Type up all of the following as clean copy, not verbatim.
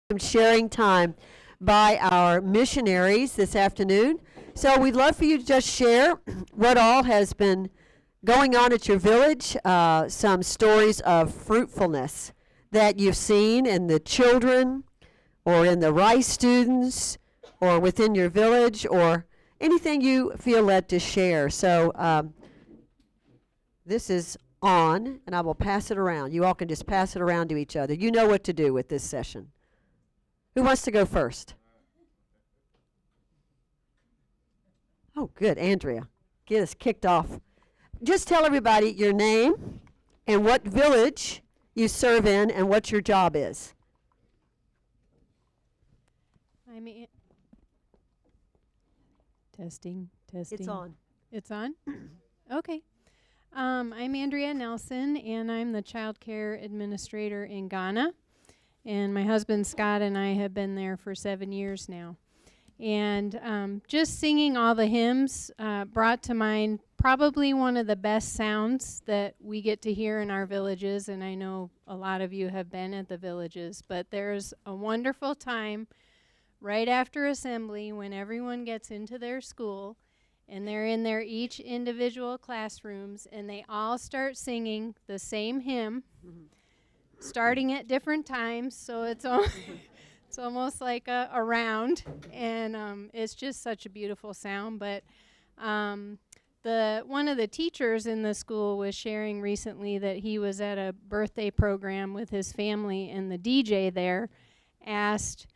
some sharing time by our missionaries this afternoon. So we'd love for you to just share what all has been going on at your village, some stories of fruitfulness that you've seen in the children or in the rice students or within your village or anything you feel led to share. So this is on, and I will pass it around. You all can just pass it around to each other. You know what to do with this session. Who wants to go first? Oh, good. Andrea, get us kicked off. Just tell everybody your name and what village you serve in and what your job is. Testing. It's on. It's on? Okay. I'm Andrea Nelson, and I'm the child care administrator in Ghana. And my husband Scott and I have been there for 7 years now. And just singing all the hymns brought to mind probably one of the best sounds that we get to hear in our villages. And I know a lot of you have been at the villages, but there's a wonderful time right after assembly when everyone gets into their school and they're in their each individual classrooms and they all start singing the same hymn. Starting at different times, so it's almost like a round, and it's just such a beautiful sound. But one of the teachers in the school was sharing recently that he was at a birthday program with his family, and the DJ there asked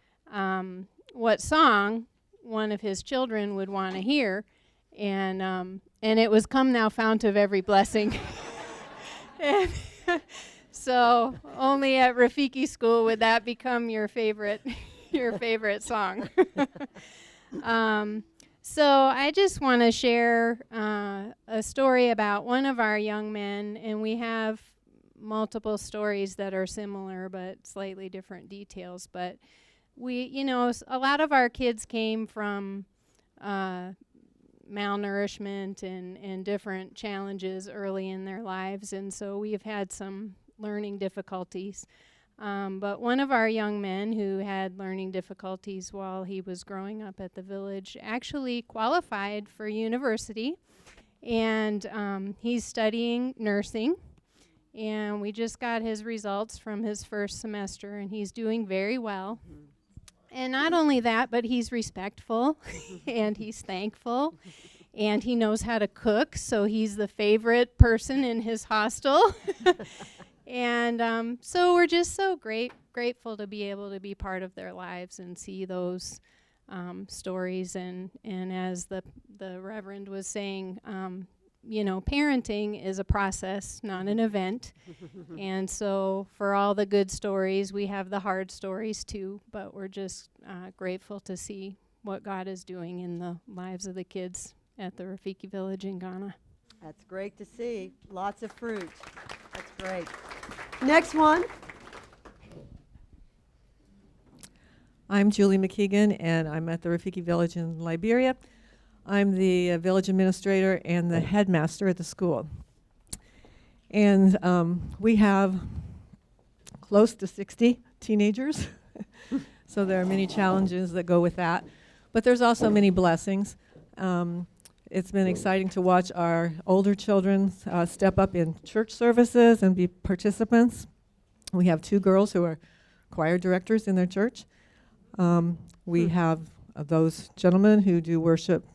what song one of his children would want to hear, and it was "Come Thou Fount of Every Blessing." And so only at Rafiki school would that become your favorite song. So I just want to share a story about one of our young men, and we have multiple stories that are similar but slightly different details. But a lot of our kids came from malnourishment and different challenges early in their lives, and so we've had some learning difficulties. But one of our young men who had learning difficulties while he was growing up at the village actually qualified for university, and he's studying nursing, and we just got his results from his first semester, and he's doing very well. And not only that, but he's respectful, and he's thankful, and he knows how to cook, so he's the favorite person in his hostel. And so we're just so grateful to be able to be part of their lives and see those stories. And as the Reverend was saying, parenting is a process, not an event. And so for all the good stories, we have the hard stories too, but we're just grateful to see what God is doing in the lives of the kids at the Rafiki village in Ghana. That's great to see. Lots of fruit. That's great. Next one. I'm Julie McKeegan, and I'm at the Rafiki village in Liberia. I'm the village administrator and the headmaster at the school. And we have close to 60 teenagers, so there are many challenges that go with that. But there's also many blessings. It's been exciting to watch our older children step up in church services and be participants. We have 2 girls who are choir directors in their church. We have those gentlemen who do worship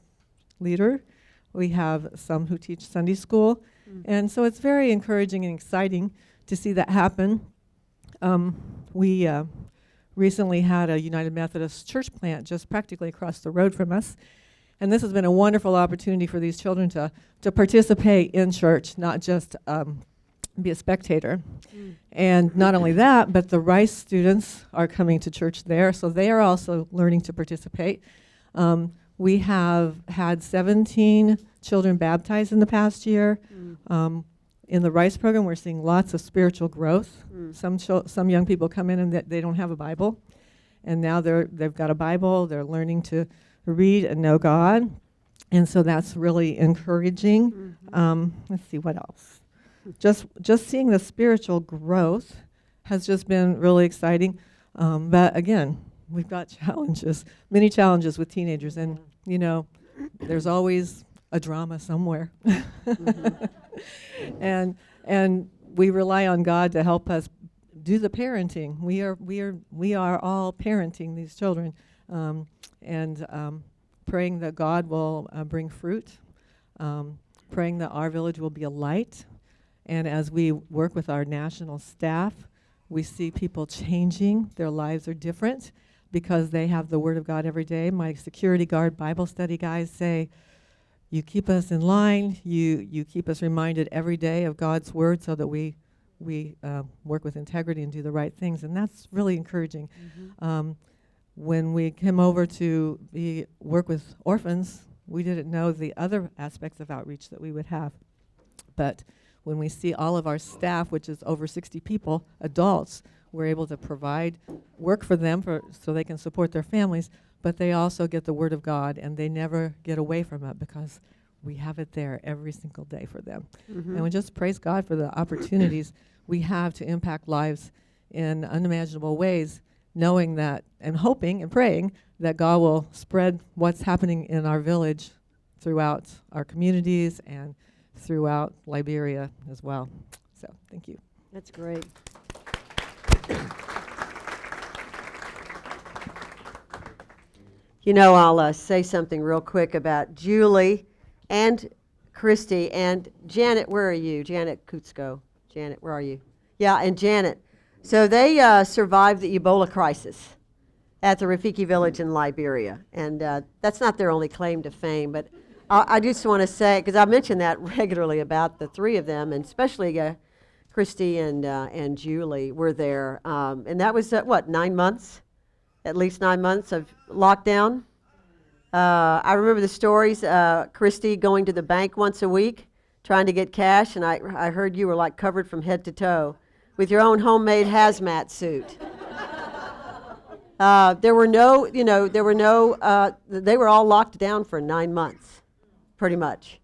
leader. We have some who teach Sunday school. And so it's very encouraging and exciting to see that happen. We recently had a United Methodist church plant just practically across the road from us. And this has been a wonderful opportunity for these children to participate in church, not just be a spectator. And not only that, but the Rice students are coming to church there, so they are also learning to participate. We have had 17 children baptized in the past year. In the Rice program, we're seeing lots of spiritual growth. Some young people come in and they don't have a Bible, and now they've got a Bible. They're learning to read and know God, and so that's really encouraging. Let's see, what else? Just seeing the spiritual growth has just been really exciting. But again, we've got challenges, many challenges with teenagers, and you know, there's always a drama somewhere. And we rely on God to help us do the parenting. We are all parenting these children, and praying that God will bring fruit, praying that our village will be a light. And as we work with our national staff, we see people changing. Their lives are different because they have the Word of God every day. My security guard Bible study guys say, you keep us in line, you keep us reminded every day of God's Word so that we work with integrity and do the right things. And that's really encouraging. When we came over to work with orphans, we didn't know the other aspects of outreach that we would have. But when we see all of our staff, which is over 60 people, adults, we're able to provide work for them so they can support their families, but they also get the Word of God, and they never get away from it because we have it there every single day for them. And we just praise God for the opportunities we have to impact lives in unimaginable ways, knowing that and hoping and praying that God will spread what's happening in our village throughout our communities and throughout Liberia as well. So thank you. That's great. You know, I'll say something real quick about Julie and Christy and Janet. Where are you? Janet Kutsko. Janet, where are you? Yeah, and Janet. So they survived the Ebola crisis at the Rafiki village in Liberia. And that's not their only claim to fame, but I just want to say, because I mention that regularly about the three of them, and especially Christy and Julie were there. And that was, 9 months? At least 9 months of lockdown. I remember the stories, Christy going to the bank once a week, trying to get cash, and I heard you were like covered from head to toe with your own homemade hazmat suit. They were all locked down for 9 months, pretty much.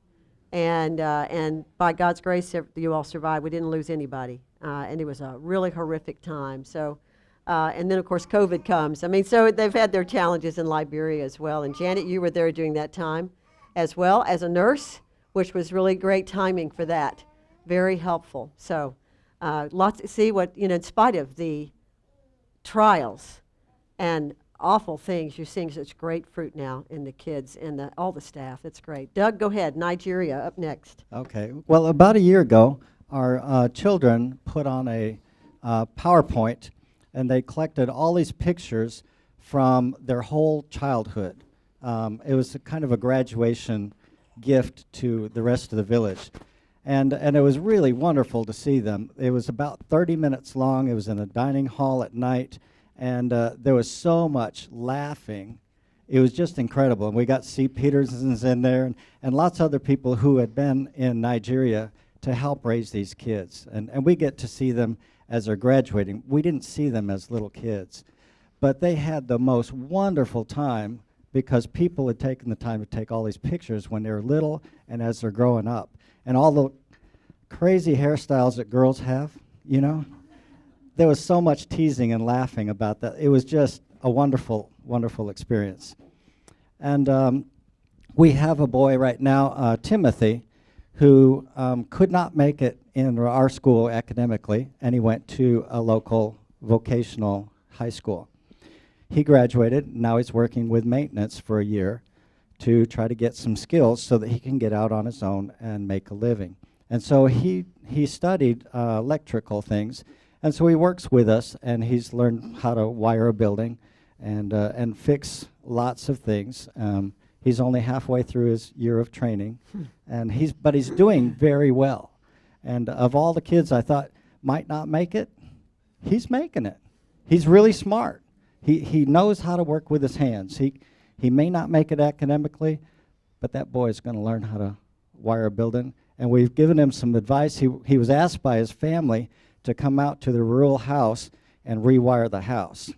And by God's grace, you all survived. We didn't lose anybody. And it was a really horrific time. So, and then, of course, COVID comes. I mean, so they've had their challenges in Liberia as well. And Janet, you were there during that time as well as a nurse, which was really great timing for that. Very helpful. So, in spite of the trials and awful things, you're seeing such great fruit now in the kids and all the staff. It's great. Doug, go ahead. Nigeria, up next. Okay. Well, about a year ago, our children put on a PowerPoint, and they collected all these pictures from their whole childhood. It was kind of a graduation gift to the rest of the village. And it was really wonderful to see them. It was about 30 minutes long. It was in a dining hall at night. And there was so much laughing. It was just incredible. And we got C. Peterson's in there and lots of other people who had been in Nigeria to help raise these kids. And we get to see them as they're graduating. We didn't see them as little kids. But they had the most wonderful time because people had taken the time to take all these pictures when they were little and as they're growing up. And all the crazy hairstyles that girls have, you know. There was so much teasing and laughing about that. It was just a wonderful, wonderful experience. And we have a boy right now, Timothy, who could not make it in our school academically, and he went to a local vocational high school. He graduated, now he's working with maintenance for a year to try to get some skills so that he can get out on his own and make a living. And so he studied electrical things. And so he works with us, and he's learned how to wire a building and fix lots of things. He's only halfway through his year of training, and he's doing very well. And of all the kids I thought might not make it, he's making it. He's really smart. He knows how to work with his hands. He may not make it academically, but that boy is going to learn how to wire a building. And we've given him some advice. He was asked by his family to come out to the rural house and rewire the house.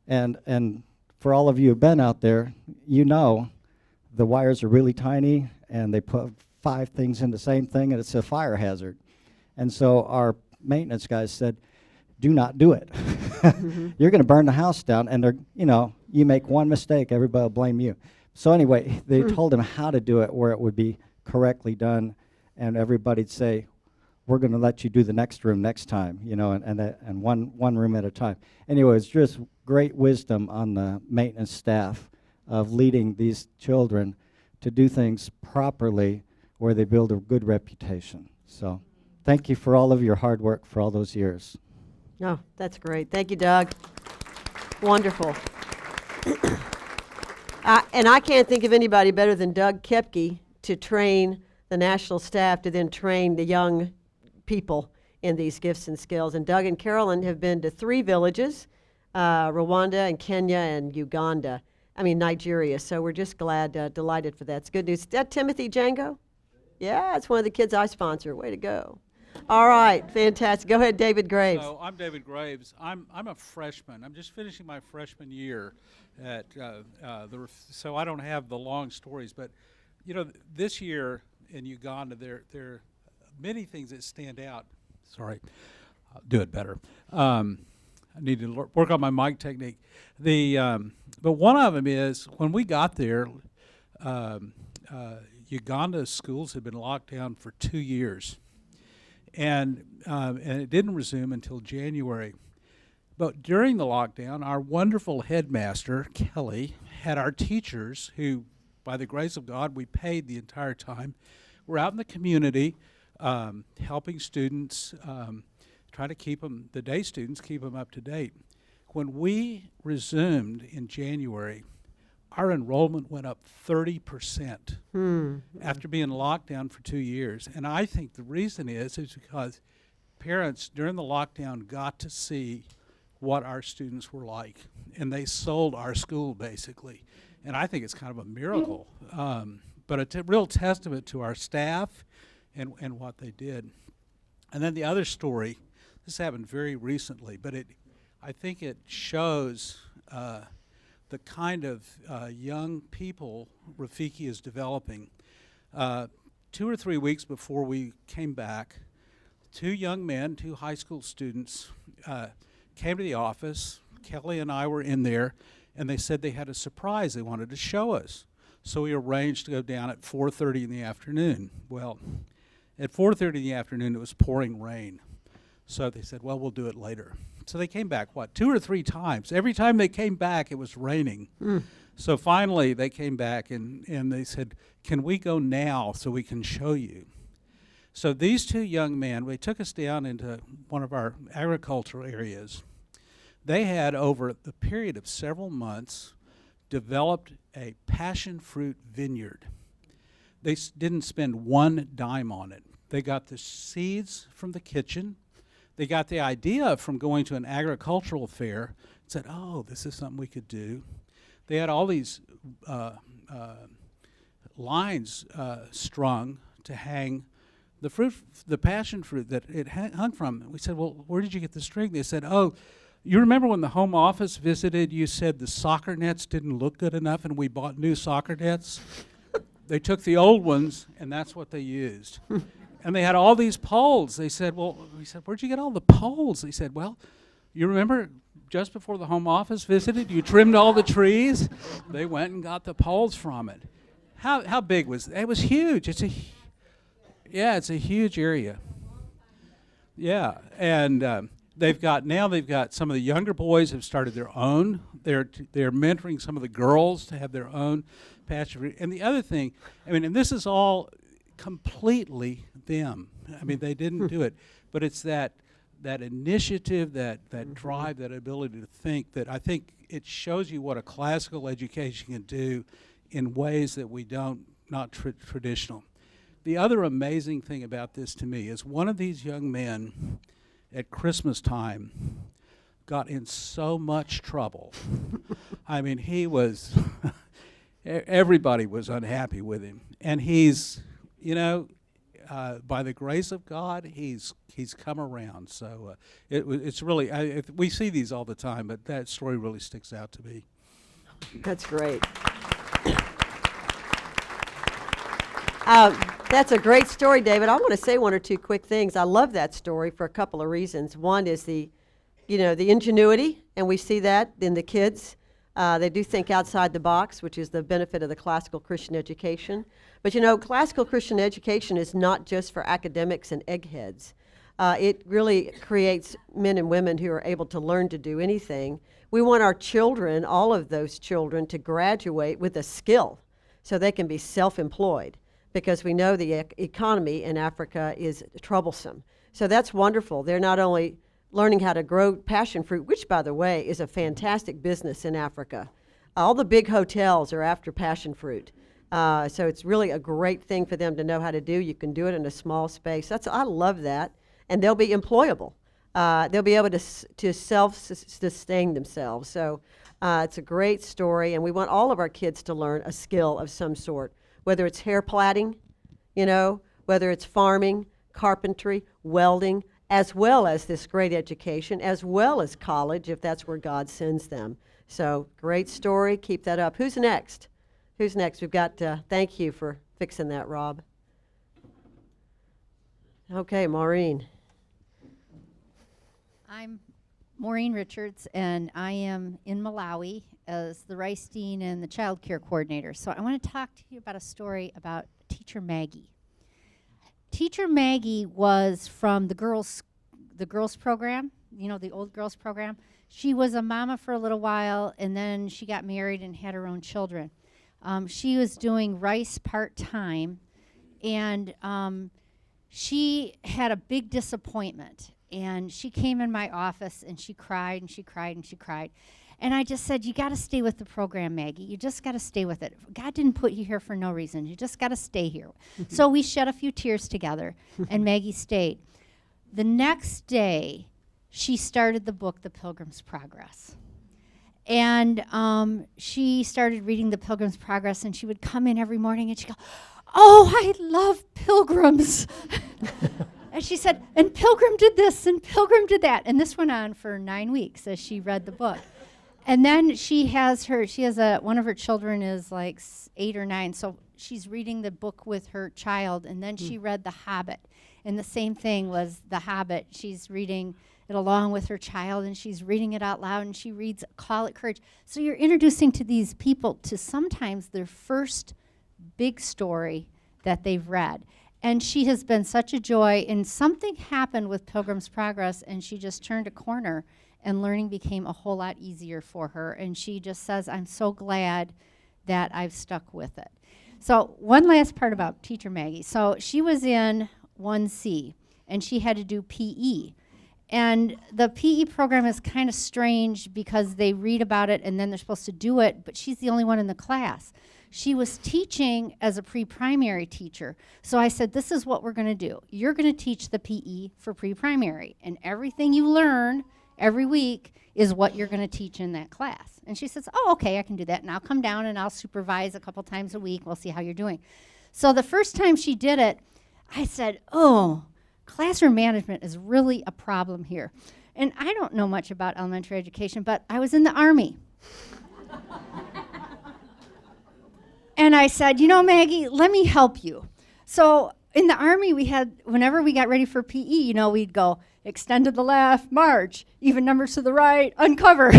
And for all of you who've been out there, you know the wires are really tiny, and they put 5 things in the same thing, and it's a fire hazard. And so our maintenance guys said, do not do it. You're going to burn the house down, and they're, you make one mistake, everybody will blame you. So anyway, they told him how to do it where it would be correctly done, and everybody'd say, we're going to let you do the next room next time, and one room at a time. Anyway, it's just great wisdom on the maintenance staff of leading these children to do things properly where they build a good reputation. So thank you for all of your hard work for all those years. Oh, that's great. Thank you, Doug. Wonderful. And I can't think of anybody better than Doug Kepke to train the national staff to then train the young people in these gifts and skills. And Doug and Carolyn have been to 3 villages, Rwanda and Kenya and Nigeria. So we're just delighted for that. It's good news. Is that Timothy Django? Yeah, it's one of the kids I sponsor. Way to go. All right, fantastic. Go ahead, David Graves. So I'm David Graves. I'm a freshman. I'm just finishing my freshman year at so I don't have the long stories. But this year in Uganda, there are many things that stand out. Sorry, I'll do it better. I need to work on my mic technique. But one of them is when we got there, Uganda's schools had been locked down for 2 years. And it didn't resume until January. But during the lockdown, our wonderful headmaster, Kelly, had our teachers who, by the grace of God, we paid the entire time, were out in the community helping students, trying to keep them, the day students, keep them up to date. When we resumed in January, our enrollment went up 30% after being locked down for 2 years. And I think the reason is because parents during the lockdown got to see what our students were like. And they sold our school, basically. And I think it's kind of a miracle. But it's a real testament to our staff and what they did. And then the other story, this happened very recently, but I think it shows the kind of young people Rafiki is developing. 2 or 3 weeks before we came back, 2 young men, 2 high school students, came to the office. Kelly and I were in there, and they said they had a surprise they wanted to show us. So we arranged to go down at 4:30 in the afternoon. Well, at 4:30 in the afternoon, it was pouring rain. So they said, well, we'll do it later. So they came back, 2 or 3 times. Every time they came back, it was raining. So finally, they came back, and they said, can we go now so we can show you? So these 2 young men, they took us down into one of our agricultural areas. They had, over the period of several months, developed a passion fruit vineyard. They didn't spend one dime on it. They got the seeds from the kitchen. They got the idea from going to an agricultural fair, said, oh, this is something we could do. They had all these lines strung to hang the fruit, the passion fruit that it hung from. We said, well, where did you get the string? They said, oh, you remember when the home office visited, you said the soccer nets didn't look good enough and we bought new soccer nets? They took the old ones, and that's what they used. And they had all these poles. They said, well, we said, where'd you get all the poles? They said, well, you remember just before the home office visited, you trimmed all the trees? They went and got the poles from it. How big was it? It was huge. It's a huge area. Yeah, and they've got some of the younger boys have started their own. They're mentoring some of the girls to have their own passion fruit. And the other thing, and this is all completely them. They didn't do it, but it's that initiative, that drive, that ability to think, that I think it shows you what a classical education can do in ways that we not traditional. The other amazing thing about this to me is one of these young men at Christmas time got in so much trouble. He was, everybody was unhappy with him. And he's, by the grace of God, he's come around. So it's really, we see these all the time, but that story really sticks out to me. That's great. That's a great story, David. I want to say 1 or 2 quick things. I love that story for a couple of reasons. One is the the ingenuity, and we see that in the kids. They do think outside the box, which is the benefit of the classical Christian education. But classical Christian education is not just for academics and eggheads. It really creates men and women who are able to learn to do anything. We want our children, all of those children, to graduate with a skill so they can be self-employed, because we know the economy in Africa is troublesome. So that's wonderful. They're not only learning how to grow passion fruit, which, by the way, is a fantastic business in Africa. All the big hotels are after passion fruit. So it's really a great thing for them to know how to do. You can do it in a small space. I love that. And they'll be employable. They'll be able to self-sustain themselves. So it's a great story, and we want all of our kids to learn a skill of some sort, whether it's hair plaiting, whether it's farming, carpentry, welding, as well as this great education, as well as college, if that's where God sends them. So great story. Keep that up. Who's next? Who's next? We've got, thank you for fixing that, Rob. Okay, Maureen. I'm Maureen Richards, and I am in Malawi as the Rice Dean and the Child Care Coordinator. So I want to talk to you about a story about Teacher Maggie. Teacher Maggie was from the girls program, the old girls program. She was a mama for a little while, and then she got married and had her own children. She was doing Rice part-time, and she had a big disappointment. And she came in my office, and she cried, and she cried, and she cried. And I just said, you got to stay with the program, Maggie. You just got to stay with it. God didn't put you here for no reason. You just got to stay here. So we shed a few tears together, and Maggie stayed. The next day, she started the book, The Pilgrim's Progress. And she started reading The Pilgrim's Progress, and she would come in every morning, and she'd go, oh, I love pilgrims. And she said, and Pilgrim did this, and Pilgrim did that. And this went on for 9 weeks as she read the book. And then one of her children is like 8 or 9, so she's reading the book with her child, and then she read The Hobbit. And the same thing was The Hobbit. She's reading it along with her child, and she's reading it out loud, and she reads Call It Courage. So you're introducing to these people to sometimes their first big story that they've read. And she has been such a joy, and something happened with Pilgrim's Progress, and she just turned a corner, and learning became a whole lot easier for her. And she just says, I'm so glad that I've stuck with it. So one last part about Teacher Maggie. So she was in 1C, and she had to do PE. And the PE program is kind of strange because they read about it, and then they're supposed to do it, but she's the only one in the class. She was teaching as a pre-primary teacher. So I said, this is what we're going to do. You're going to teach the PE for pre-primary, and everything you learn every week is what you're going to teach in that class. And she says, oh, okay, I can do that. And I'll come down and I'll supervise a couple times a week. We'll see how you're doing. So the first time she did it, I said, oh, classroom management is really a problem here. And I don't know much about elementary education, but I was in the Army. And I said, Maggie, let me help you. So in the Army, whenever we got ready for PE, we'd go, extend to the left, march, even numbers to the right, uncover.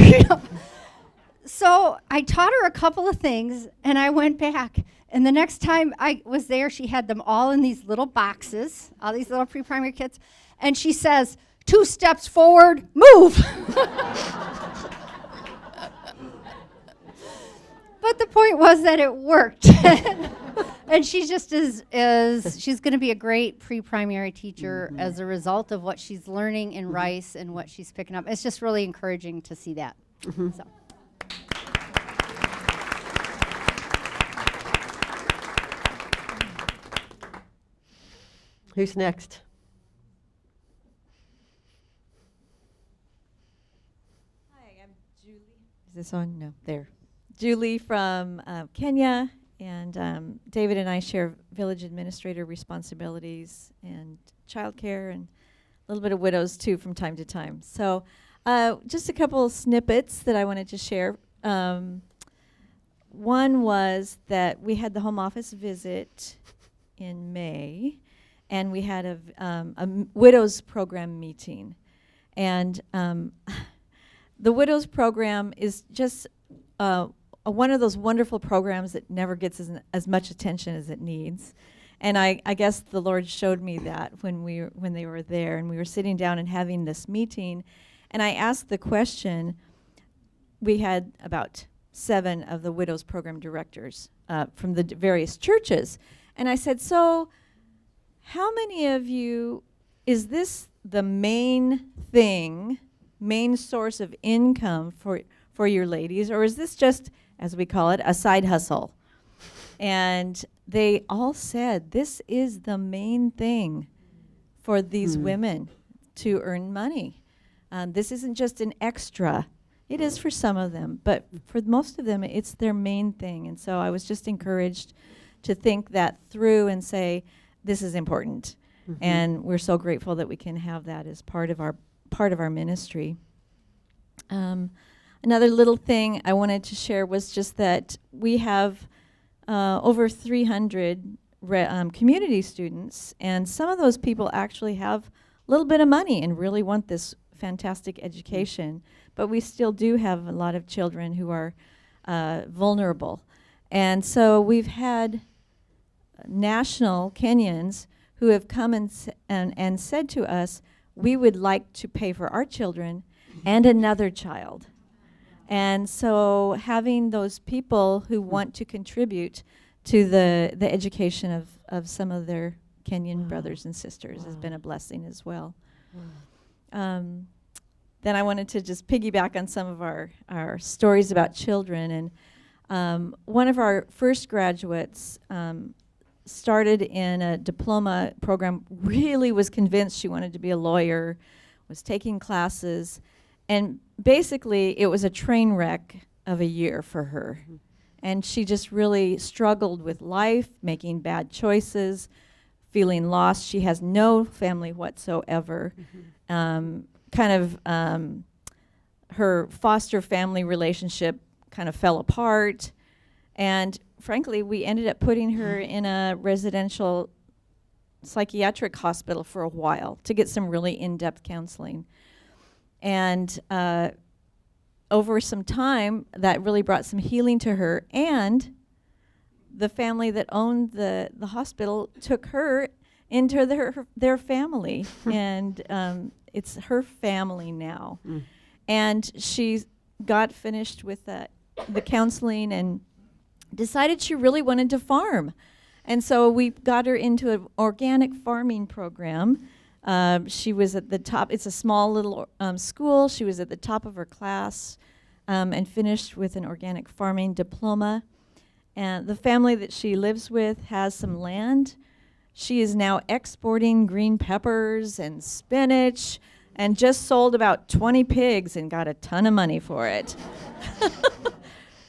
So I taught her a couple of things, and I went back. And the next time I was there, she had them all in these little boxes, all these little pre-primary kits. And she says, 2 steps forward, move. But the point was that it worked. And she's just she's going to be a great pre-primary teacher as a result of what she's learning in Rice and what she's picking up. It's just really encouraging to see that. So. Who's next? Hi, I'm Julie. Is this on? No, there. Julie from Kenya, and David and I share village administrator responsibilities and childcare and a little bit of widows too from time to time. So just a couple snippets that I wanted to share. One was that we had the home office visit in May, and we had a widows program meeting. And the Widows Program is just one of those wonderful programs that never gets as much attention as it needs. And I guess the Lord showed me that when they were there, and we were sitting down and having this meeting, and I asked the question. We had about 7 of the Widows Program directors from the various churches, and I said, so how many of you, is this the main thing, main source of income for your ladies, or is this just, as we call it, a side hustle? And they all said, this is the main thing for these women to earn money. This isn't just an extra. It is for some of them, but for most of them, it's their main thing. And so I was just encouraged to think that through and say, this is important. And we're so grateful that we can have that as part of our ministry. Another little thing I wanted to share was just that we have over 300 community students, and some of those people actually have a little bit of money and really want this fantastic education, but we still do have a lot of children who are vulnerable. And so we've had national Kenyans who have come and said to us, we would like to pay for our children and another child. And so having those people who want to contribute to the education of some of their Kenyan brothers and sisters has been a blessing as well. Then I wanted to just piggyback on some of our stories about children. And one of our first graduates started in a diploma program, really was convinced she wanted to be a lawyer, was taking classes, and basically it was a train wreck of a year for her. And she just really struggled with life, making bad choices, feeling lost. She has no family whatsoever. Her foster family relationship kind of fell apart. And frankly, we ended up putting her in a residential psychiatric hospital for a while to get some really in-depth counseling. And over some time, that really brought some healing to her. And the family that owned the hospital took her into their family. And it's her family now. And she got finished with the counseling and decided she really wanted to farm. And so we got her into an organic farming program. She was at the top. It's a small little school. She was at the top of her class and finished with an organic farming diploma. And the family that she lives with has some land. She is now exporting green peppers and spinach and just sold about 20 pigs and got a ton of money for it.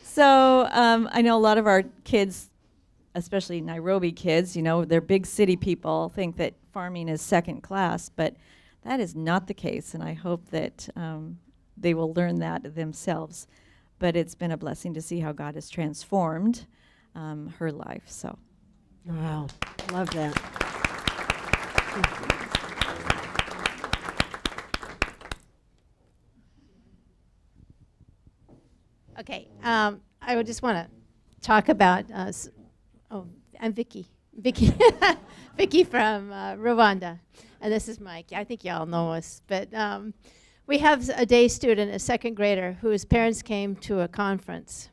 So I know a lot of our kids, especially Nairobi kids, they're big city people, think that farming is second class, but that is not the case, and I hope that they will learn that themselves. But it's been a blessing to see how God has transformed her life. So, wow, love that. Okay, I would just want to talk about. I'm Vicky. Vicky from Rwanda, and this is Mike. I think y'all know us, but we have a day student, a second grader, whose parents came to a conference,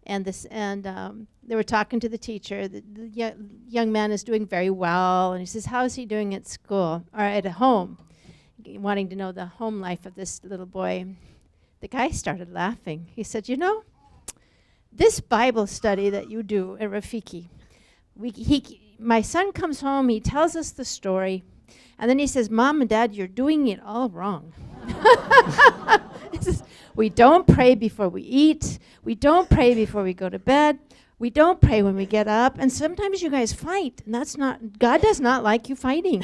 and they were talking to the teacher. The young man is doing very well, and he says, "How's he doing at school or at home?" Wanting to know the home life of this little boy. The guy started laughing. He said, this Bible study that you do at Rafiki, my son comes home, he tells us the story, and then he says, Mom and Dad, you're doing it all wrong. He says, we don't pray before we eat. We don't pray before we go to bed. We don't pray when we get up. And sometimes you guys fight, and God does not like you fighting.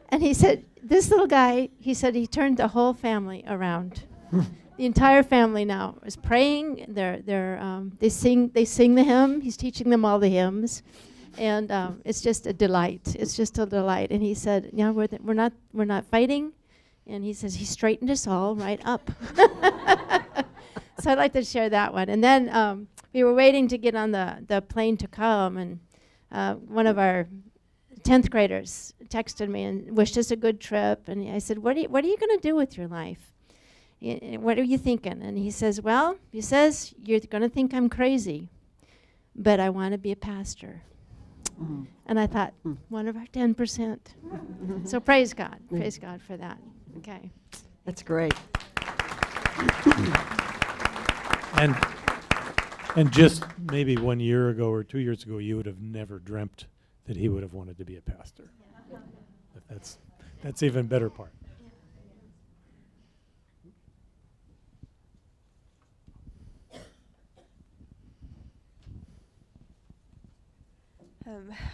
And he said, this little guy, he said he turned the whole family around. The entire family now is praying. They sing the hymn. He's teaching them all the hymns, And it's just a delight. It's just a delight. And he said, "Yeah, we're not fighting." And he says he straightened us all right up. So I'd like to share that one. And then we were waiting to get on the plane to come, and one of our 10th graders texted me and wished us a good trip. And I said, what are you going to do with your life? What are you thinking? And he says, well, you're going to think I'm crazy, but I want to be a pastor. And I thought, one of our 10%. So praise God. Praise God for that. Okay. That's great. And just maybe 1 year ago or 2 years ago, you would have never dreamt that he would have wanted to be a pastor. But that's even better part.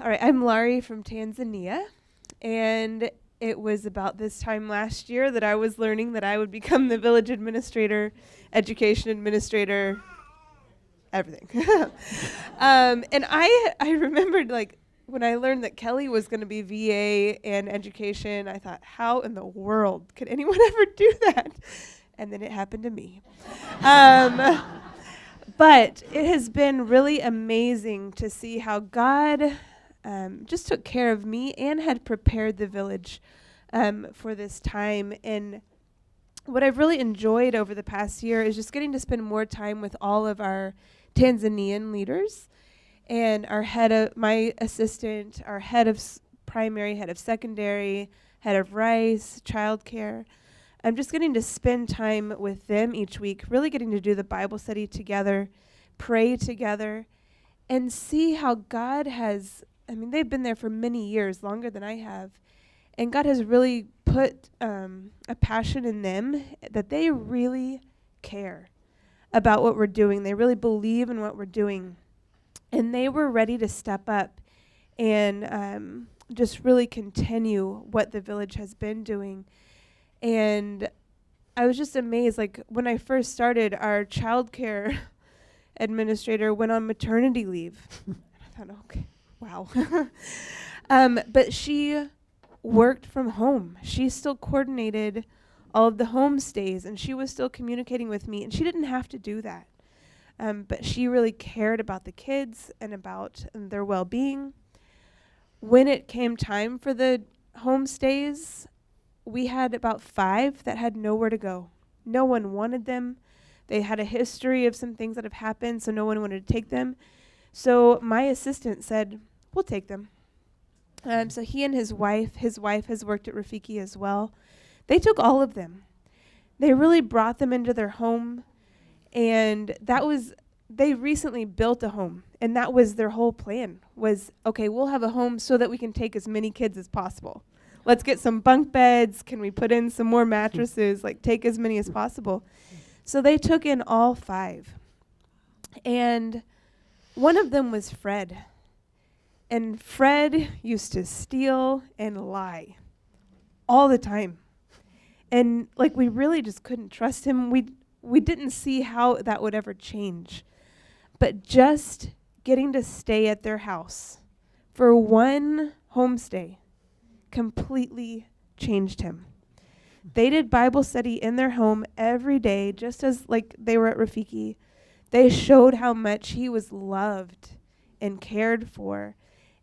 All right, I'm Laurie from Tanzania, and it was about this time last year that I was learning that I would become the village administrator, education administrator, everything. And I remembered, like, when I learned that Kelly was going to be VA and education, I thought, how in the world could anyone ever do that? And then it happened to me. But it has been really amazing to see how God just took care of me and had prepared the village for this time. And what I've really enjoyed over the past year is just getting to spend more time with all of our Tanzanian leaders and my assistant, our head of primary, head of secondary, head of rice, childcare. I'm just getting to spend time with them each week, really getting to do the Bible study together, pray together, and see how God has, they've been there for many years, longer than I have, and God has really put a passion in them that they really care about what we're doing. They really believe in what we're doing, and they were ready to step up and just really continue what the village has been doing. And I was just amazed. Like, when I first started, our childcare administrator went on maternity leave. I thought, okay, wow. But she worked from home. She still coordinated all of the homestays, and she was still communicating with me, and she didn't have to do that. But she really cared about the kids and about their well-being. When it came time for the homestays, we had about 5 that had nowhere to go. No one wanted them. They had a history of some things that have happened, so no one wanted to take them. So my assistant said, we'll take them. So he and his wife has worked at Rafiki as well. They took all of them. They really brought them into their home, and they recently built a home, and that was their whole plan, was, okay, we'll have a home so that we can take as many kids as possible. Let's get some bunk beds. Can we put in some more mattresses? Like, take as many as possible. So they took in all 5. And one of them was Fred. And Fred used to steal and lie all the time. And, like, we really just couldn't trust him. We didn't see how that would ever change. But just getting to stay at their house for one homestay completely changed him. They did Bible study in their home every day, just as like they were at Rafiki. They showed how much he was loved and cared for,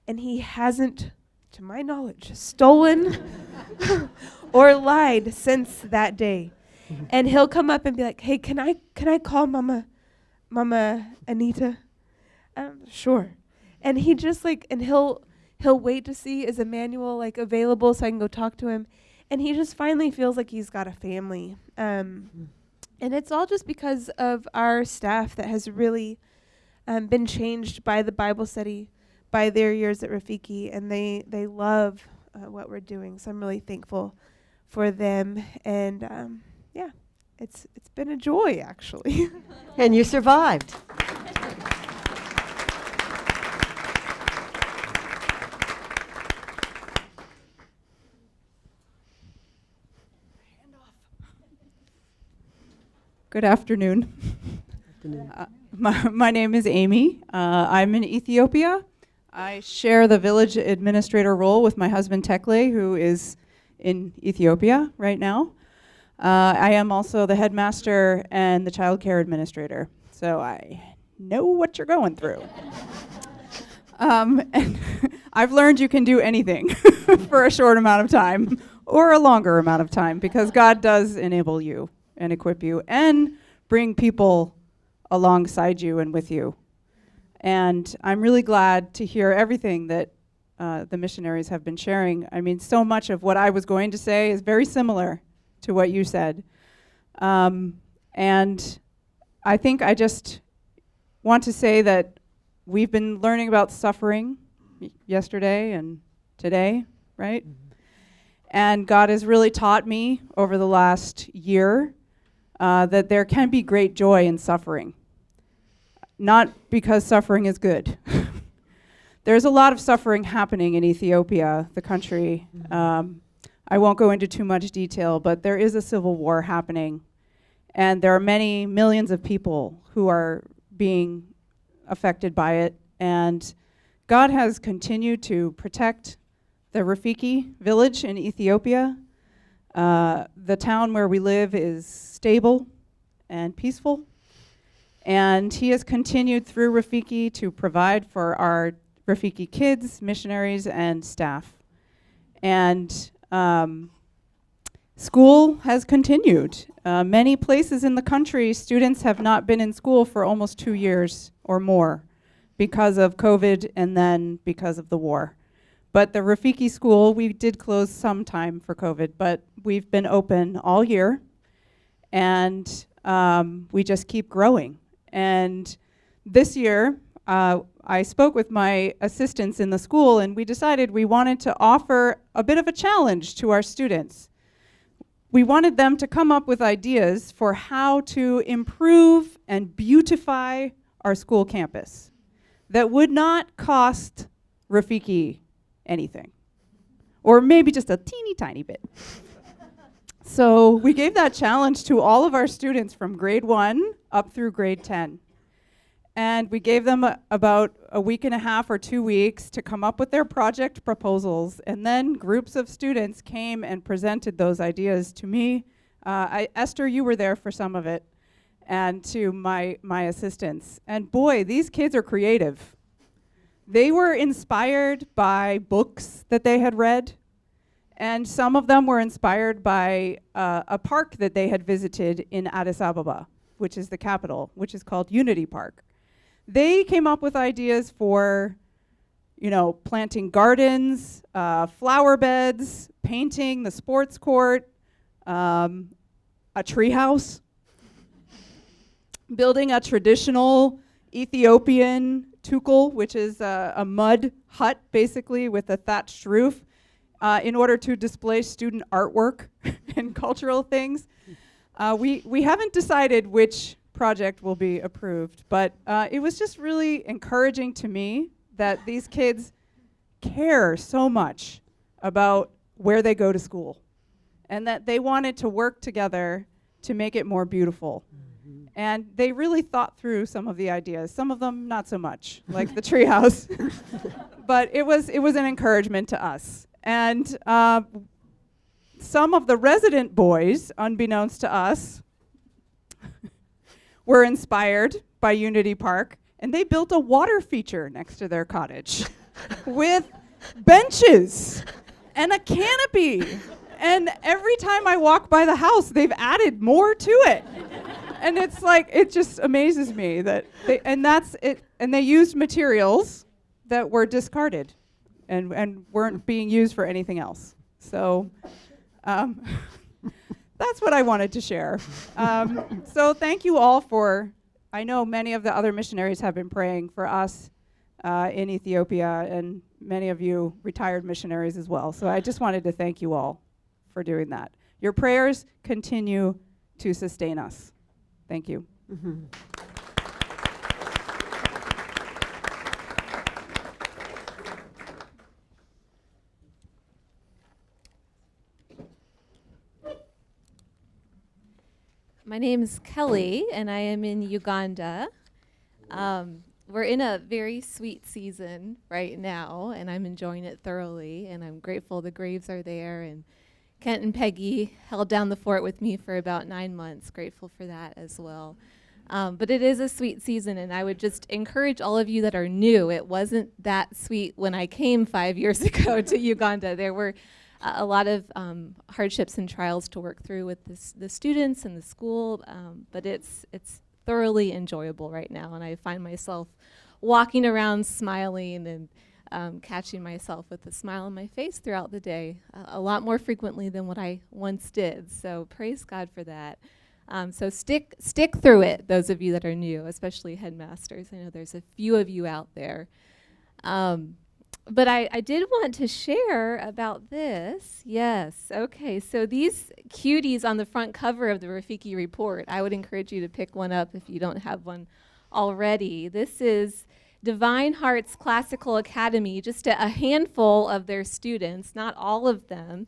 and he hasn't, to my knowledge, stolen or lied since that day. And he'll come up and be like, "Hey, can I call Mama Anita?" Sure. And he just he'll wait to see, is Emmanuel available so I can go talk to him. And he just finally feels like he's got a family. And it's all just because of our staff that has really been changed by the Bible study, by their years at Rafiki, and they love what we're doing. So I'm really thankful for them. And it's been a joy, actually. And you survived. Good afternoon. My name is Amy. I'm in Ethiopia. I share the village administrator role with my husband Tekle, who is in Ethiopia right now. I am also the headmaster and the child care administrator, so I know what you're going through. And I've learned you can do anything for a short amount of time or a longer amount of time, because God does enable you and equip you and bring people alongside you and with you. And I'm really glad to hear everything that the missionaries have been sharing. I mean, so much of what I was going to say is very similar to what you said. And I think I just want to say that we've been learning about suffering yesterday and today, right? And God has really taught me over the last year that there can be great joy in suffering. Not because suffering is good. There's a lot of suffering happening in Ethiopia, the country. I won't go into too much detail, but there is a civil war happening. And there are many millions of people who are being affected by it. And God has continued to protect the Rafiki village in Ethiopia. The town where we live is stable and peaceful. And he has continued through Rafiki to provide for our Rafiki kids, missionaries, and staff. And school has continued. Many places in the country, students have not been in school for almost 2 years or more because of COVID and then because of the war. But the Rafiki school, we did close some time for COVID, but we've been open all year, and we just keep growing. And this year, I spoke with my assistants in the school, and we decided we wanted to offer a bit of a challenge to our students. We wanted them to come up with ideas for how to improve and beautify our school campus that would not cost Rafiki anything, or maybe just a teeny tiny bit. So we gave that challenge to all of our students from grade 1 up through grade 10. And we gave them about a week and a half or 2 weeks to come up with their project proposals. And then groups of students came and presented those ideas to me. Esther, you were there for some of it, and to my assistants. And boy, these kids are creative. They were inspired by books that they had read. And some of them were inspired by a park that they had visited in Addis Ababa, which is the capital, which is called Unity Park. They came up with ideas for, planting gardens, flower beds, painting the sports court, a treehouse, building a traditional Ethiopian tukul, which is a mud hut, basically, with a thatched roof, in order to display student artwork and cultural things. We haven't decided which project will be approved, but it was just really encouraging to me that these kids care so much about where they go to school, and that they wanted to work together to make it more beautiful. And they really thought through some of the ideas, some of them not so much, like the treehouse. But it was an encouragement to us. And some of the resident boys, unbeknownst to us, were inspired by Unity Park, and they built a water feature next to their cottage with benches and a canopy. And every time I walk by the house, they've added more to it. And it's like, it just amazes me that that's it. And they used materials that were discarded and weren't being used for anything else. So that's what I wanted to share. So thank you all I know many of the other missionaries have been praying for us in Ethiopia, and many of you retired missionaries as well. So I just wanted to thank you all for doing that. Your prayers continue to sustain us. Thank you. Mm-hmm. My name is Kelly, and I am in Uganda. we're in a very sweet season right now, and I'm enjoying it thoroughly, and I'm grateful the graves are there, and Kent and Peggy held down the fort with me for about 9 months. Grateful for that as well. But it is a sweet season, and I would just encourage all of you that are new. It wasn't that sweet when I came 5 years ago to Uganda. There were a lot of hardships and trials to work through with the students and the school, but it's thoroughly enjoyable right now, and I find myself walking around smiling and catching myself with a smile on my face throughout the day, a lot more frequently than what I once did. So praise God for that. So stick through it, those of you that are new, especially headmasters. I know there's a few of you out there. But I did want to share about this. Yes, okay. So these cuties on the front cover of the Rafiki report, I would encourage you to pick one up if you don't have one already. This is Divine Hearts Classical Academy, just a handful of their students, not all of them.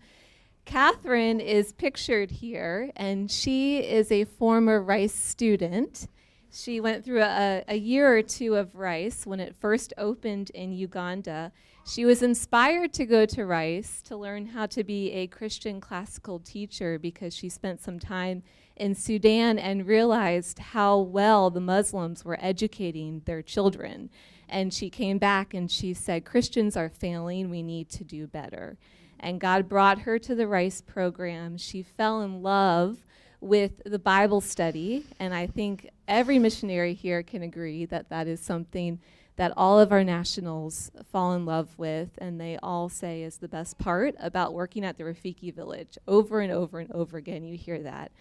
Catherine is pictured here, and she is a former Rice student. She went through a year or two of Rice when it first opened in Uganda. She was inspired to go to Rice to learn how to be a Christian classical teacher because she spent some time in Sudan and realized how well the Muslims were educating their children. And she came back and she said, Christians are failing, we need to do better. And God brought her to the Rice program. She fell in love with the Bible study, and I think every missionary here can agree that that is something that all of our nationals fall in love with, and they all say is the best part about working at the Rafiki village. Over and over and over again, you hear that.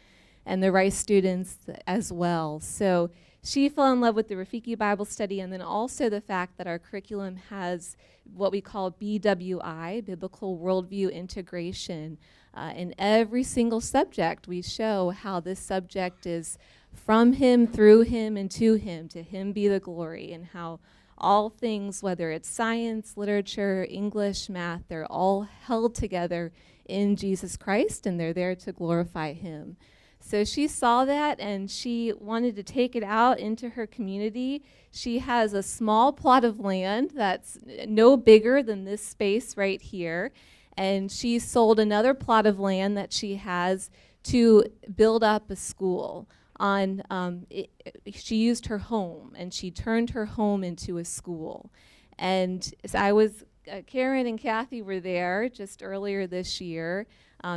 And the Rice students as well. So she fell in love with the Rafiki Bible study, and then also the fact that our curriculum has what we call BWI, Biblical Worldview Integration. In every single subject, we show how this subject is from him, through him, and to him be the glory, and how all things, whether it's science, literature, English, math, they're all held together in Jesus Christ, and they're there to glorify him. So she saw that, and she wanted to take it out into her community. She has a small plot of land that's no bigger than this space right here, and she sold another plot of land that she has to build up a school. She used her home, and she turned her home into a school. And so Karen and Kathy were there just earlier this year.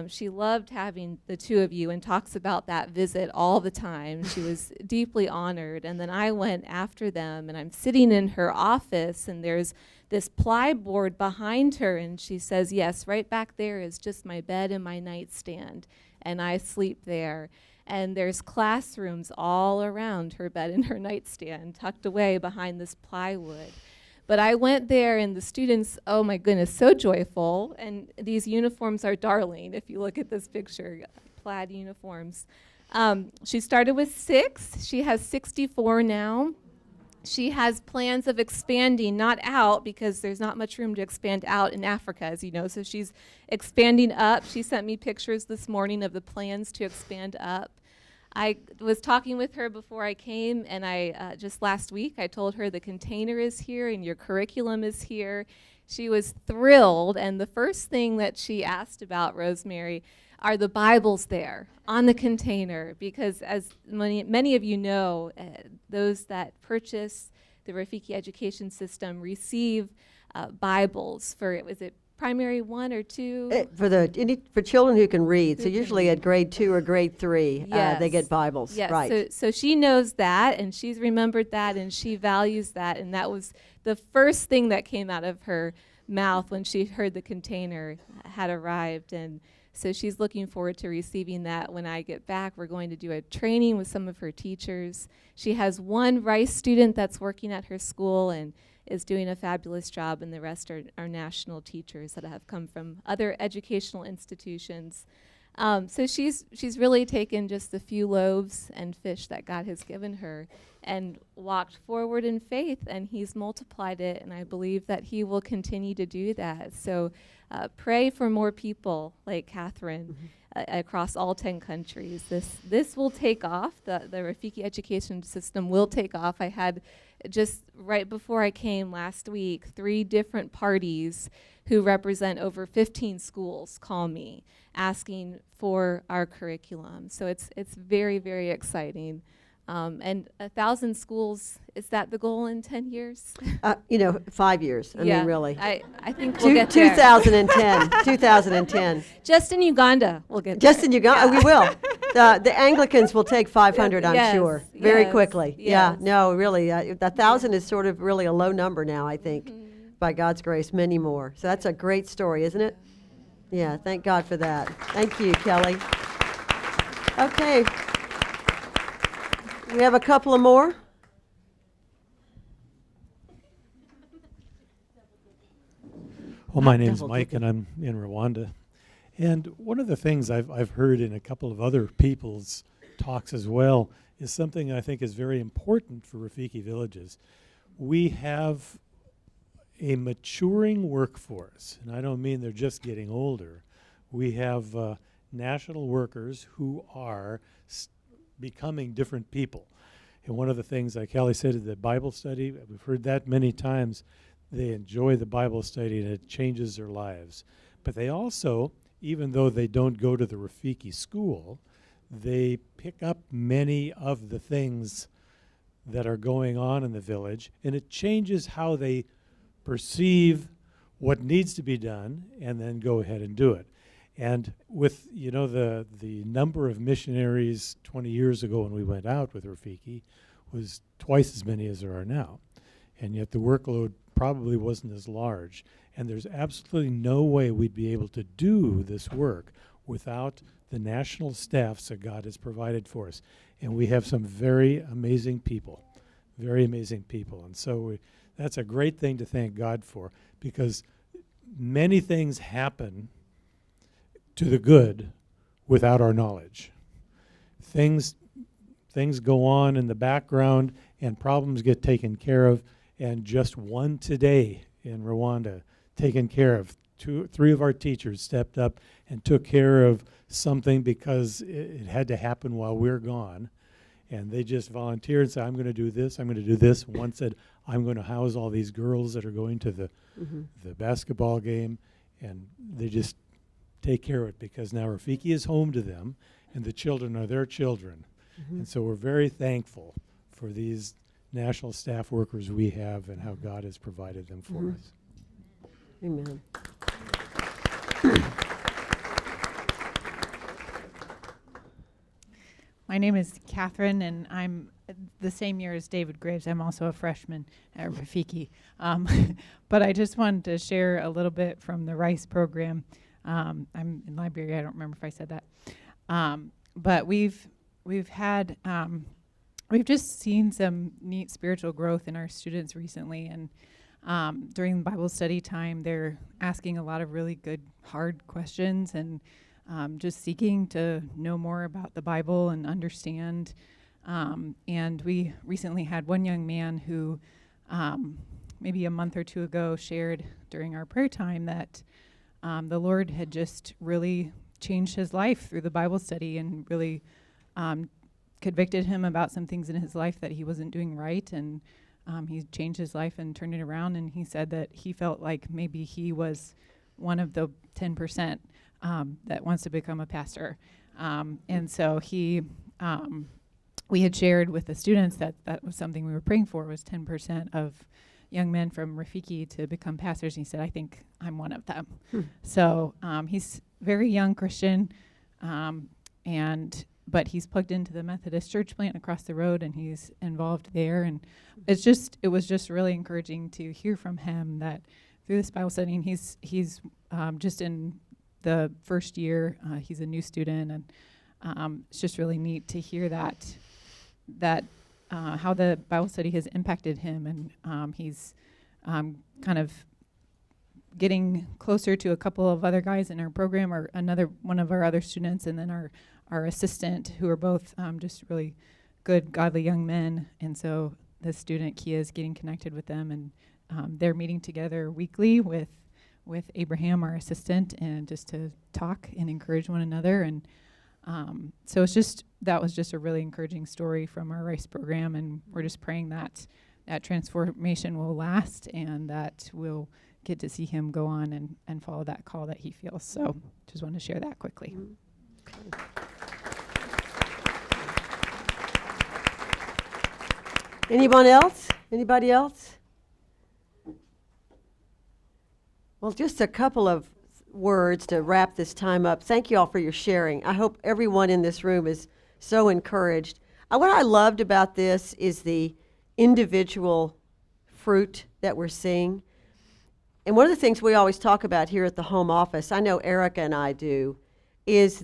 She loved having the two of you and talks about that visit all the time. She was deeply honored. And then I went after them, and I'm sitting in her office, and there's this plyboard behind her, and she says, yes, right back there is just my bed and my nightstand, and I sleep there. And there's classrooms all around her bed and her nightstand, tucked away behind this plywood. But I went there, and the students, oh my goodness, so joyful. And these uniforms are darling, if you look at this picture, plaid uniforms. She started with 6. She has 64 now. She has plans of expanding, not out, because there's not much room to expand out in Africa, as you know. So she's expanding up. She sent me pictures this morning of the plans to expand up. I was talking with her before I came, and just last week I told her the container is here and your curriculum is here. She was thrilled, and the first thing that she asked about, Rosemary, are the Bibles there on the container, because as many of you know, those that purchase the Rafiki education system receive Bibles for, was it primary 1 or 2? For children who can read, so usually at grade 2 or grade 3, yes. They get Bibles. Yes. Right. So she knows that, and she's remembered that, and she values that, and that was the first thing that came out of her mouth when she heard the container had arrived. And so she's looking forward to receiving that when I get back. We're going to do a training with some of her teachers. She has one Rice student that's working at her school and is doing a fabulous job, and the rest are national teachers that have come from other educational institutions. So she's really taken just the few loaves and fish that God has given her and walked forward in faith, and he's multiplied it, and I believe that he will continue to do that. So pray for more people like Catherine across all 10 countries. This will take off. The Rafiki education system will take off. I had just right before I came last week, 3 different parties who represent over 15 schools call me asking for our curriculum. So it's very, very exciting. And 1,000 schools, is that the goal in 10 years? 5 years. I mean, really. I think we'll get there. 2010. 2010. Just in Uganda, we'll get Just there. in Uganda, we will. The Anglicans will take 500, I'm Yes, sure, very yes, quickly. Yeah, yes. no, really, 1,000 is sort of really a low number now, I think. By God's grace, many more. So that's a great story, isn't it? Yeah, thank God for that. Thank you, Kelly. Okay. We have a couple of more. Well, my name's Mike, and I'm in Rwanda. And one of the things I've heard in a couple of other people's talks as well is something I think is very important for Rafiki villages. We have a maturing workforce, and I don't mean they're just getting older. We have national workers who are becoming different people. And one of the things, like Kelly said, at the Bible study, we've heard that many times, they enjoy the Bible study and it changes their lives. But they also, even though they don't go to the Rafiki school, they pick up many of the things that are going on in the village, and it changes how they perceive what needs to be done and then go ahead and do it. And with, the number of missionaries 20 years ago when we went out with Rafiki was twice as many as there are now. And yet the workload probably wasn't as large. And there's absolutely no way we'd be able to do this work without the national staffs that God has provided for us. And we have some very amazing people. And so that's a great thing to thank God for, because many things happen to the good without our knowledge. Things go on in the background and problems get taken care of, and just one today in Rwanda taken care of. 3 of our teachers stepped up and took care of something because it had to happen while we're gone. And they just volunteered and said, I'm going to do this, I'm going to do this. One said, I'm going to house all these girls that are going to the basketball game. And they just take care of it, because now Rafiki is home to them and the children are their children. And so we're very thankful for these national staff workers we have and how God has provided them for us. Amen. My name is Catherine, and I'm the same year as David Graves. I'm also a freshman at Rafiki. But I just wanted to share a little bit from the RICE program. I'm in Liberia. I don't remember if I said that. But we've just seen some neat spiritual growth in our students recently. And during Bible study time, they're asking a lot of really good, hard questions, and just seeking to know more about the Bible and understand. And we recently had one young man who maybe a month or 2 ago shared during our prayer time that the Lord had just really changed his life through the Bible study, and really convicted him about some things in his life that he wasn't doing right. And he changed his life and turned it around. And he said that he felt like maybe he was one of the 10% that wants to become a pastor. And so we had shared with the students that was something we were praying for, was 10% of young men from Rafiki to become pastors. And he said, I think I'm one of them. So he's very young Christian, but he's plugged into the Methodist church plant across the road, and he's involved there. And it was just really encouraging to hear from him that through this Bible study, and he's just in the first year, he's a new student, and it's just really neat to hear that how the Bible study has impacted him, and he's kind of getting closer to a couple of other guys in our program, or another one of our other students, and then our assistant, who are both just really good, godly young men. And so the student Kia is getting connected with them, and they're meeting together weekly with Abraham, our assistant, and just to talk and encourage one another. And so that was just a really encouraging story from our RICE program, and we're just praying that that transformation will last and that we'll get to see him go on and follow that call that he feels. So just want to share that quickly. Anyone else? Anybody else? Well, just a couple of words to wrap this time up. Thank you all for your sharing. I hope everyone in this room is so encouraged. What I loved about this is the individual fruit that we're seeing. And one of the things we always talk about here at the home office, I know Erica and I do, is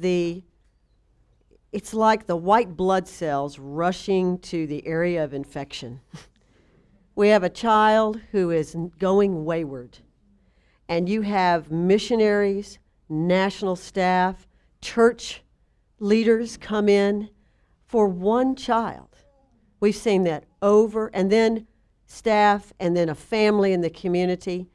it's like the white blood cells rushing to the area of infection. We have a child who is going wayward. And you have missionaries, national staff, church leaders come in for one child. We've seen that over, and then staff, and then a family in the community.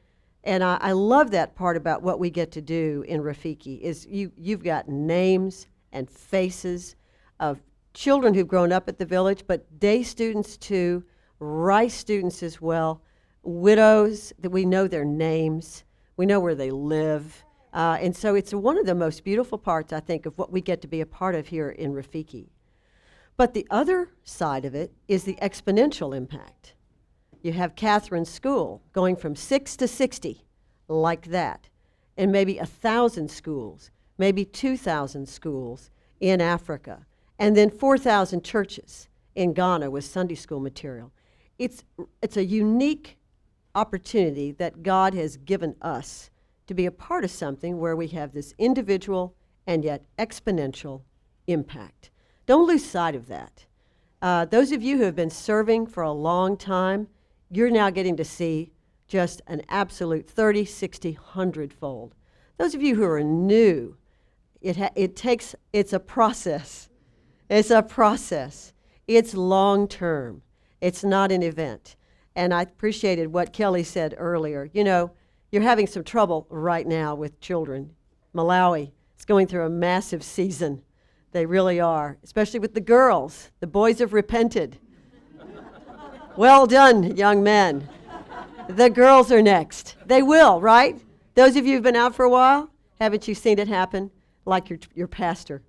And I love that part about what we get to do in Rafiki, is you've got names and faces of children who've grown up at the village, but day students too, Rice students as well, widows that we know their names. We know where they live. And so it's one of the most beautiful parts, I think, of what we get to be a part of here in Rafiki. But the other side of it is the exponential impact. You have Catherine's school going from 6 to 60, like that, and maybe 1,000 schools, maybe 2,000 schools in Africa, and then 4,000 churches in Ghana with Sunday school material. It's a unique opportunity that God has given us to be a part of something where we have this individual and yet exponential impact. Don't lose sight of that. Those of you who have been serving for a long time, you're now getting to see just an absolute 30, 60, 100-fold. Those of you who are new, it's a process. It's a process. It's long-term. It's not an event. And I appreciated what Kelly said earlier. You know, you're having some trouble right now with children. Malawi is going through a massive season. They really are, especially with the girls. The boys have repented. Well done, young men. The girls are next. They will, right? Those of you who've been out for a while, haven't you seen it happen? Like your pastor.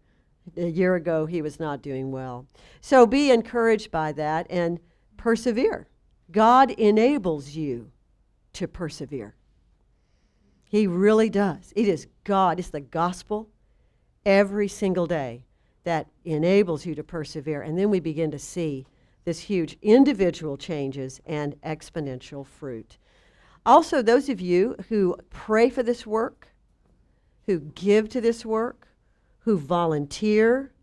A year ago, he was not doing well. So be encouraged by that and persevere. God enables you to persevere. He really does. It is God. It's the gospel every single day that enables you to persevere. And then we begin to see this huge individual changes and exponential fruit. Also, those of you who pray for this work, who give to this work, who volunteer,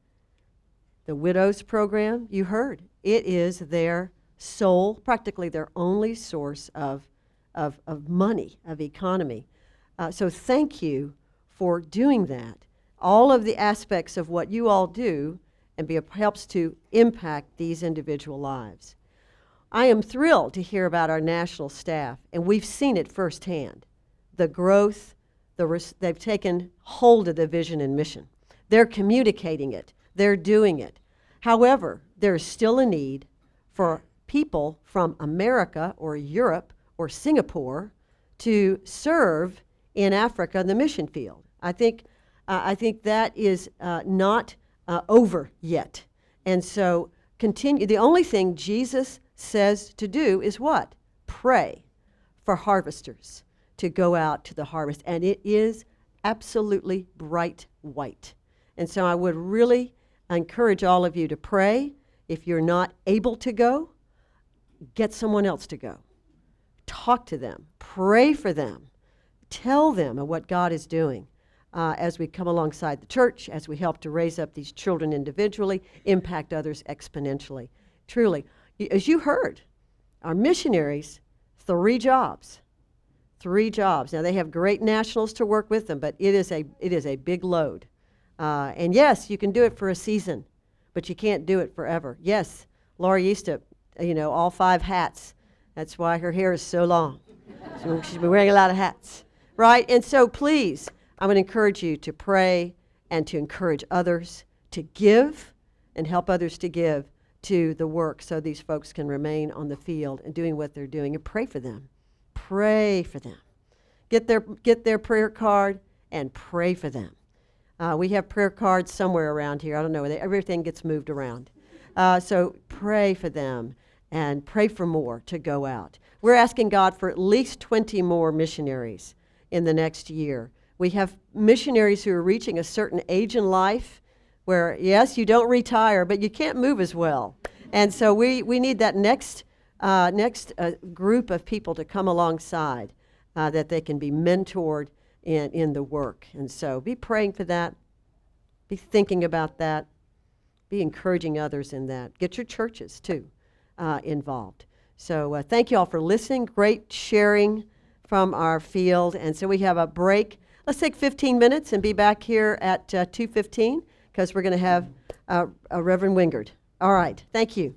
the Widows Program, you heard, it is their sole, practically their only source of money, of economy. So thank you for doing that. All of the aspects of what you all do helps to impact these individual lives. I am thrilled to hear about our national staff, and we've seen it firsthand. The growth, they've taken hold of the vision and mission. They're communicating it. They're doing it. However, there is still a need for people from America or Europe or Singapore to serve in Africa in the mission field. I think that is not over yet. And so continue. The only thing Jesus says to do is what? Pray for harvesters to go out to the harvest. And it is absolutely bright white. And so I would really encourage all of you to pray. If you're not able to go, get someone else to go. Talk to them. Pray for them. Tell them of what God is doing as we come alongside the church, as we help to raise up these children individually, impact others exponentially. Truly, as you heard, our missionaries, 3 jobs. 3 jobs. Now, they have great nationals to work with them, but it is a big load. And yes, you can do it for a season, but you can't do it forever. Yes, Laura used to, all 5 hats. That's why her hair is so long. So she's been wearing a lot of hats, right? And so please, I'm going to encourage you to pray and to encourage others to give and help others to give to the work so these folks can remain on the field and doing what they're doing. And pray for them. Pray for them. Get their prayer card and pray for them. We have prayer cards somewhere around here. I don't know. Everything gets moved around. So pray for them and pray for more to go out. We're asking God for at least 20 more missionaries in the next year. We have missionaries who are reaching a certain age in life where, yes, you don't retire, but you can't move as well. And so we need that next group of people to come alongside that they can be mentored in the work. And so be praying for that. Be thinking about that. Be encouraging others in that. Get your churches, too, involved. So thank you all for listening. Great sharing from our field. And so we have a break. Let's take 15 minutes and be back here at 2:15 because we're going to have Reverend Wingard. All right. Thank you.